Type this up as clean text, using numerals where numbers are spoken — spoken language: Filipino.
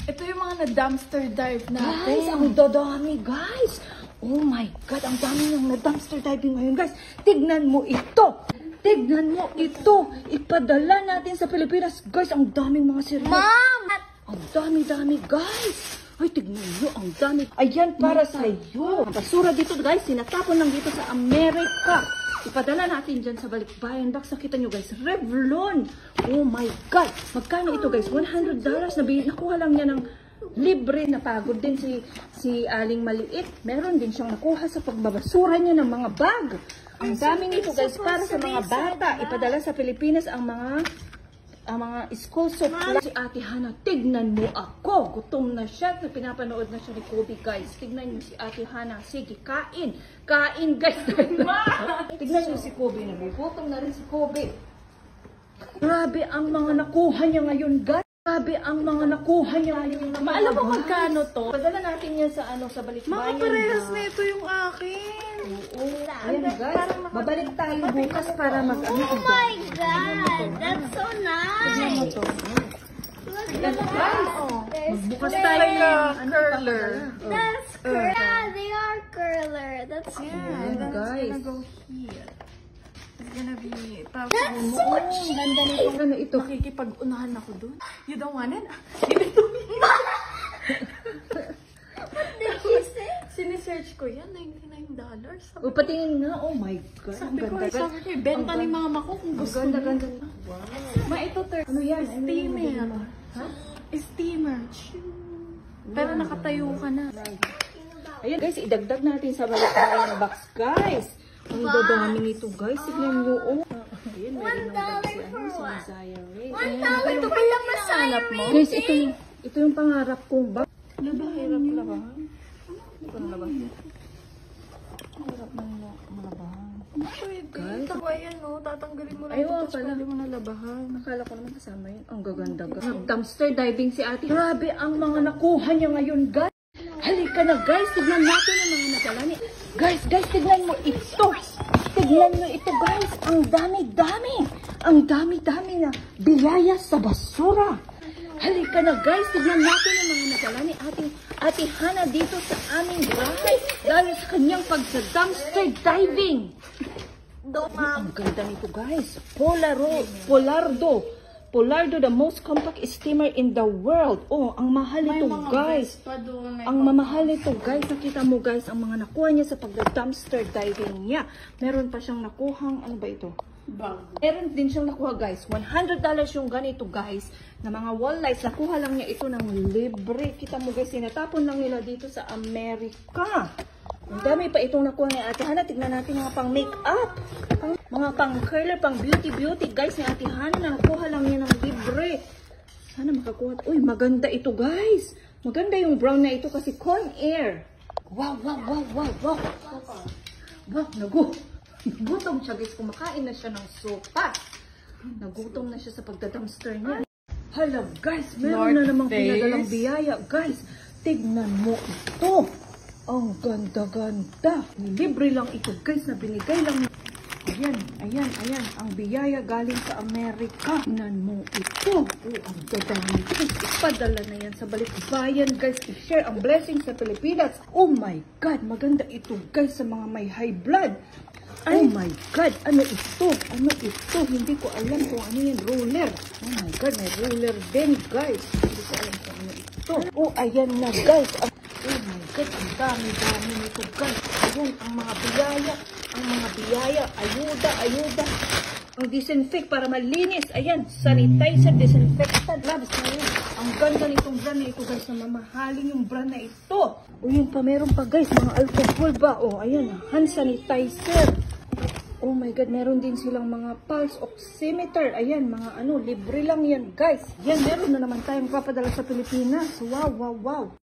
Ito yung mga na-dumpster dive natin. Guys, ang dadami, guys. Oh my God, ang dami yung na-dumpster diving ngayon, guys. Tignan mo ito. Tignan mo ito. Ipadala natin sa Pilipinas. Guys, ang daming mga sirip. Mom! Ang dami-dami, guys. Ay, tignan nyo, ang dami. Ayan, para sa iyo. Ang basura dito, guys, sinatapon lang dito sa Amerika. Ipadala natin dyan sa balikbayan. Box, nakita nyo, guys, Revlon. Oh my God. Magkano ito, guys? $100. Nakuha lang niya ng libre. Napagod din si Aling Maliit. Meron din siyang nakuha sa pagbabasura niya ng mga bag. Ang dami nito, guys, para sa mga bata. Ipadala sa Pilipinas ang mga school supply. Si Ate Hana, tignan mo ako. Gutom na siya. Pinapanood na siya ni Kobe, guys. Tignan niyo si Ate Hana. Sige, kain. Kain, guys. Tignan niyo si Kobe. Nagugutom na rin si Kobe. Grabe ang mga nakuha niya ngayon, guys. Grabe ang mga nakuha niya ngayon. Alam mo magkano to? Padala natin yan sa balikbayan. Mga parehas na ito yung akin. Oo. Ayan, guys. Babalik tayo bukas para mag-ano. Oh my God, that's so nice. Magbukas tayo ng curler. That's yeah, they are curler. That's Yeah, Ayan, guys. It's gonna go here. It's gonna be tapos That's so Ang ganda nito. Ano ito? makikipag-unahan ako dun. You don't want it? What did she say? Sinesearch ko yan, $99. O, patingin nga. Oh my God. Ang Sabi ko, ganda. sabi ko, benta ni mama ko kung Ang gusto ganda, mo. ganda. Ma, ito, Ano yan? Ano yan? steamer. Ha? Steamer. Pero nakatayo ka na. Ayan, guys. Idagdag natin sa balikbayan box, guys. Ang dadami nito, guys. Tignan nyo, oh. Ayan, meron ng bag si Masaya Ray. $1 ito pala masanap mo. Guys, ito yung pangarap kong bag. Labahan niyo. Hirap ng malabahan. Pwede. Ito ba yan, no? Tatanggalin mo lang Ay, ito, oo tapos pala. pwede mo na labahan. Nakala ko naman kasama yun. Ang gaganda, guys. Dumpster diving si ate. Grabe ang mga nakuha niya ngayon, guys. Halika na, guys. Tignan natin yung mga nadala niya. Guys, tignan mo ito. Tignan mo ito, guys. Ang dami-dami. Ang dami-dami na biyaya sa basura. Halika na, guys. Tignan natin yung mga nadala ni Ate Hana dito sa aming bahay. Dahil sa kanyang pagsa-dumpster diving. Ang ganda nito, guys. Polardo, the most compact steamer in the world. Oh, ang mahal nito, guys. Ang mamahal nito, guys. Nakita mo, guys, ang mga nakuha niya sa pag-dumpster diving niya. Meron pa siyang nakuhang, ano ba ito? Bag. Meron din siyang nakuha, guys. $100 yung ganito, guys, na mga wall lights. Nakuha lang niya ito ng libre. Kita mo, guys, sinatapon lang nila dito sa Amerika. Ang dami pa itong nakuha ni Ate Hana. Tignan natin mga pang make-up. Mga pang curler, pang beauty, guys, ni Ate Hana. Nakuha lang niya ng libre. Sana makakuha. Uy, maganda ito, guys. Maganda yung brown na ito kasi corn air. Wow. Wow, nagutom siya, guys. Kumakain na siya ng sopa. Nagutom na siya sa pagda-dumpster niya. Hala, guys. Meron na namang pinadalang biyaya. Guys, tignan mo ito. Ang ganda-ganda. Libre lang ito, guys, na binigay lang. Ayan. Ang biyaya galing sa Amerika. Tignan mo ito. Oh, ang dadami. Ipadala na yan sa balikbayan, guys. I-share ang blessing sa Pilipinas. Oh my God. Maganda ito, guys, sa mga may high blood. Oh my God. Ano ito? Hindi ko alam kung ano yan. Roller. Oh my God. May roller din, guys. Hindi ko alam kung ano ito. Oh, ayan na, guys. Oh my God. Ang dami nito, guys. Ayan, ang mga biyaya. Ayuda. Ang disinfect para malinis. Ayan, sanitizer, disinfectant, gloves. Ayan. Ang ganda nitong brand na ito, guys. Na mamahalin yung brand na ito. O yun pa, meron pa, guys. Mga alcohol ba? O, ayan, hand sanitizer. Oh my God, meron din silang mga pulse oximeter. Ayan, mga libre lang yan, guys. Yan, meron na naman tayong papadala sa Pilipinas. Wow.